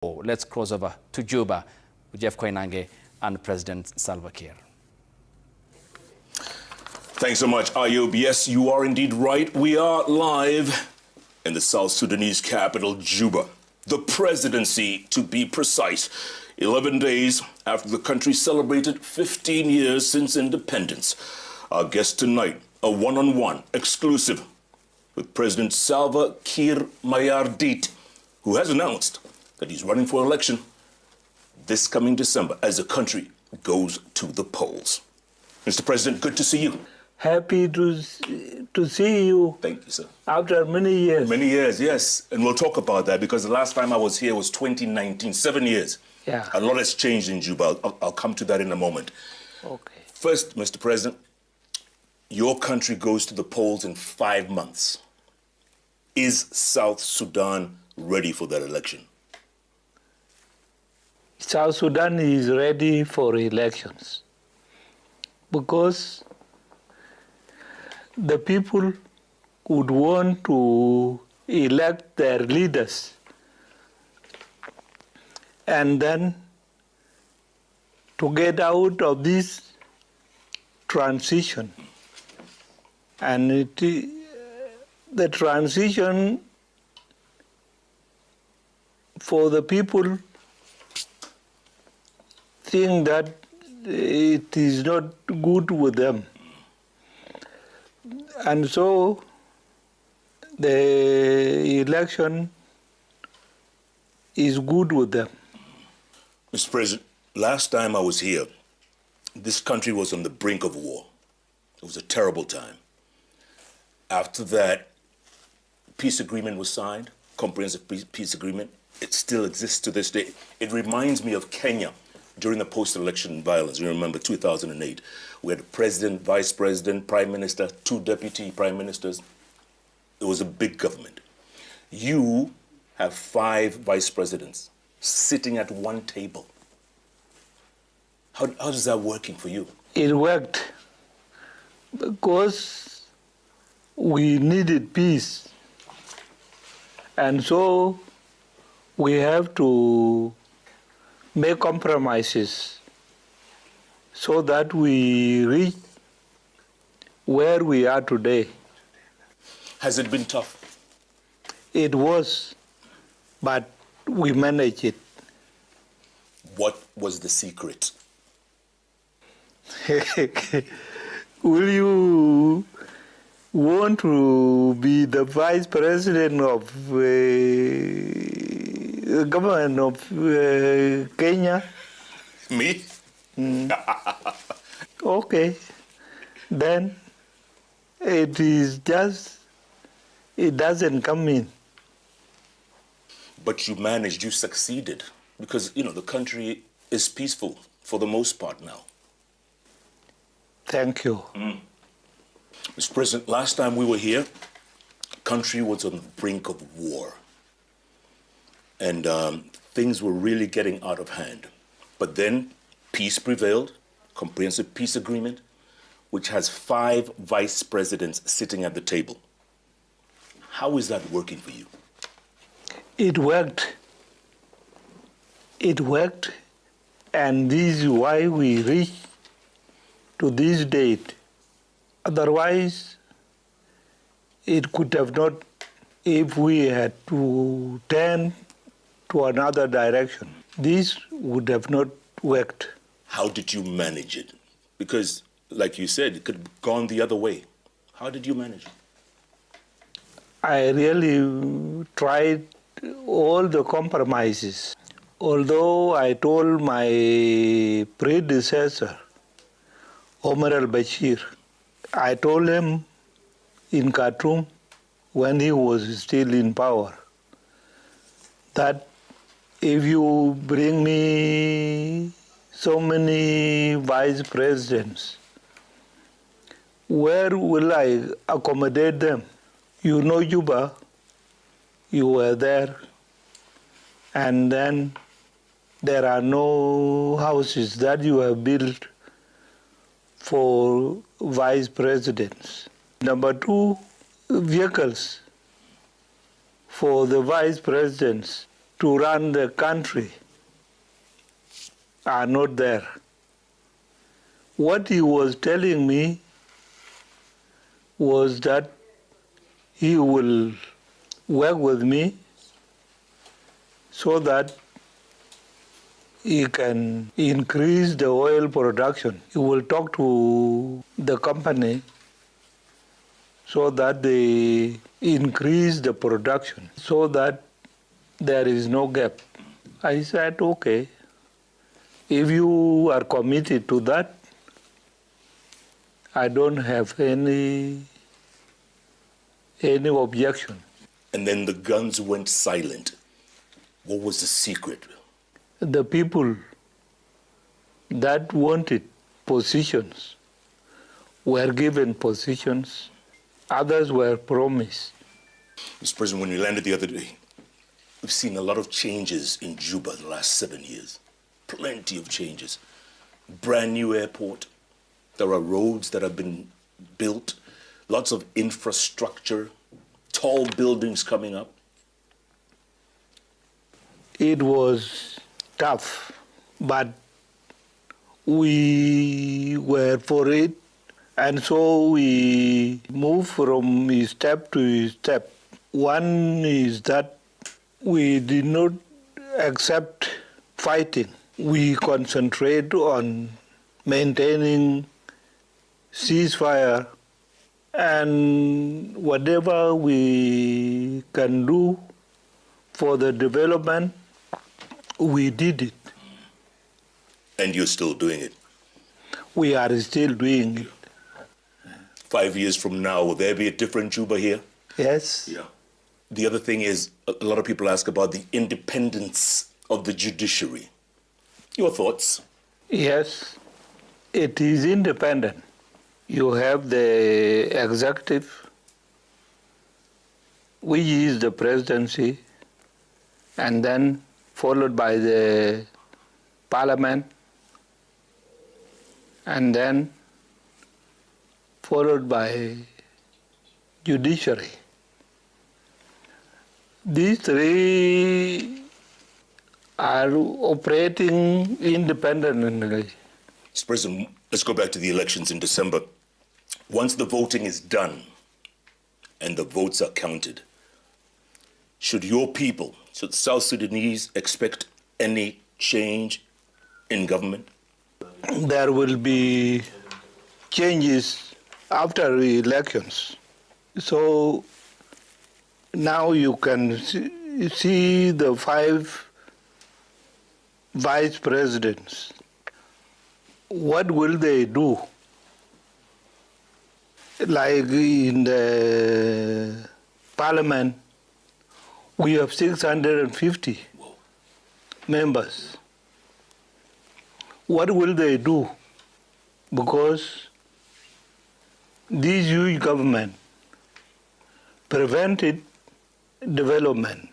Let's cross over to Juba with Jeff Koinange and President Salva Kiir. Thanks so much, Ayub. Yes, you are indeed right. We are live in the South Sudanese capital, Juba. The presidency, to be precise, 11 days after the country celebrated 15 years since independence. Our guest tonight, a one-on-one exclusive with President Salva Kiir Mayardit, who has announced that he's running for election this coming December as the country goes to the polls. Mr. President, good to see you. Happy to see you. Thank you, sir. After many years. Many years, yes. And we'll talk about that because the last time I was here was 2019, 7 years. Yeah. A lot has changed in Juba. I'll come to that in a moment. Okay. First, Mr. President, your country goes to the polls in 5 months. Is South Sudan ready for that election? South Sudan is ready for elections because the people would want to elect their leaders and then to get out of this transition. And the transition for the people think that it is not good with them. And so the election is good with them. Mr. President, last time I was here, this country was on the brink of war. It was a terrible time. After that, peace agreement was signed, comprehensive peace agreement. It still exists to this day. It reminds me of Kenya during the post-election violence. You remember 2008. We had a president, vice president, prime minister, 2 deputy prime ministers. It was a big government. You have 5 vice presidents sitting at one table. How is that working for you? It worked because we needed peace. And so we have to make compromises so that we reach where we are today. Has it been tough? It was, but we managed it. What was the secret? Will you want to be the vice president of the government of Kenya? Me? Okay. Then it doesn't come in. But you managed, you succeeded. Because, the country is peaceful for the most part now. Thank you. Mr. President, last time we were here, the country was on the brink of war. And things were really getting out of hand. But then peace prevailed, comprehensive peace agreement, which has 5 vice presidents sitting at the table. How is that working for you? It worked. It worked, and this is why we reached to this date. Otherwise, it could have not, if we had to turn to another direction. This would have not worked. How did you manage it? Because, like you said, it could have gone the other way. How did you manage it? I really tried all the compromises. Although I told my predecessor, Omar al-Bashir, I told him in Khartoum when he was still in power that if you bring me so many vice presidents, where will I accommodate them? You know Juba, you were there, and then there are no houses that you have built for vice presidents. Number 2, vehicles for the vice presidents. to run the country are not there. What he was telling me was that he will work with me so that he can increase the oil production. He will talk to the company so that they increase the production, so that there is no gap. I said, okay, if you are committed to that, I don't have any objection. And then the guns went silent. What was the secret? The people that wanted positions were given positions, others were promised. Mr. President, when we landed the other day, we've seen a lot of changes in Juba the last 7 years. Plenty of changes. Brand new airport. There are roads that have been built, lots of infrastructure, tall buildings coming up. It was tough, but we were for it, and so we moved from step to step. One is that we did not accept fighting. We concentrate on maintaining ceasefire, and whatever we can do for the development, we did it. And you're still doing it? We are still doing it. 5 years from now, will there be a different Juba here? Yes. Yeah. The other thing is, a lot of people ask about the independence of the judiciary. Your thoughts? Yes, it is independent. You have the executive, which is the presidency, and then followed by the parliament, and then followed by judiciary. These three are operating independently. Mr. President, let's go back to the elections in December. Once the voting is done and the votes are counted, should your people, should South Sudanese expect any change in government? There will be changes after the elections. So now you can see the 5 vice presidents. What will they do? Like in the parliament, we have 650 members. What will they do? Because this huge government prevented development.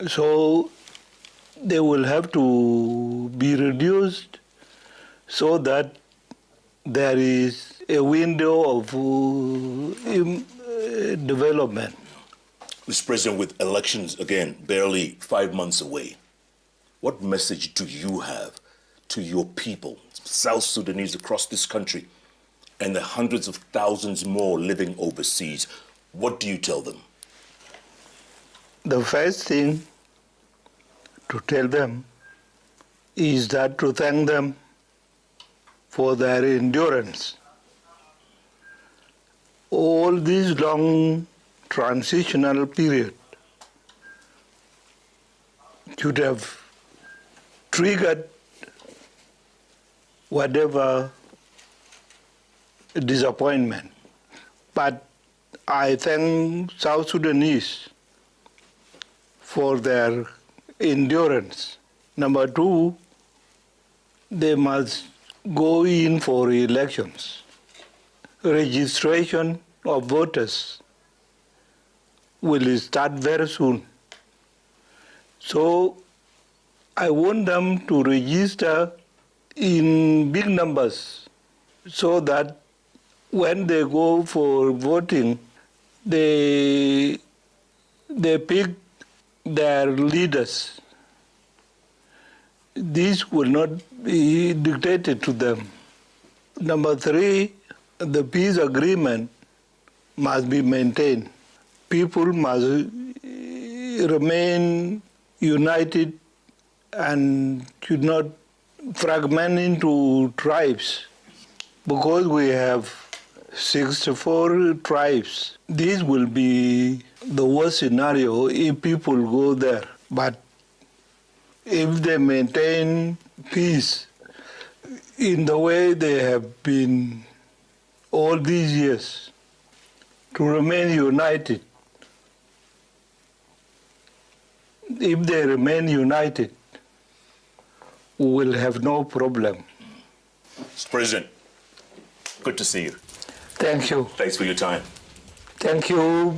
So they will have to be reduced so that there is a window of development. Mr. President, with elections, again, barely 5 months away, what message do you have to your people, South Sudanese across this country, and the hundreds of thousands more living overseas? What do you tell them? The first thing to tell them is that to thank them for their endurance. All this long transitional period should have triggered whatever disappointment. But I thank South Sudanese for their endurance. Number 2, they must go in for elections. Registration of voters will start very soon. So I want them to register in big numbers so that when they go for voting, they pick their leaders. This will not be dictated to them. Number three, the peace agreement must be maintained. People must remain united and should not fragment into tribes, because we have 64 tribes. This will be the worst scenario if people go there. But if they maintain peace in the way they have been all these years, to remain united, if they remain united, we will have no problem. Mr. President, good to see you. Thank you. Thanks for your time. Thank you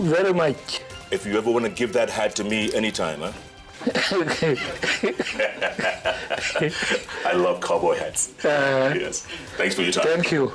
very much. If you ever want to give that hat to me anytime, huh? I love cowboy hats. Yes. Thanks for your time. Thank you.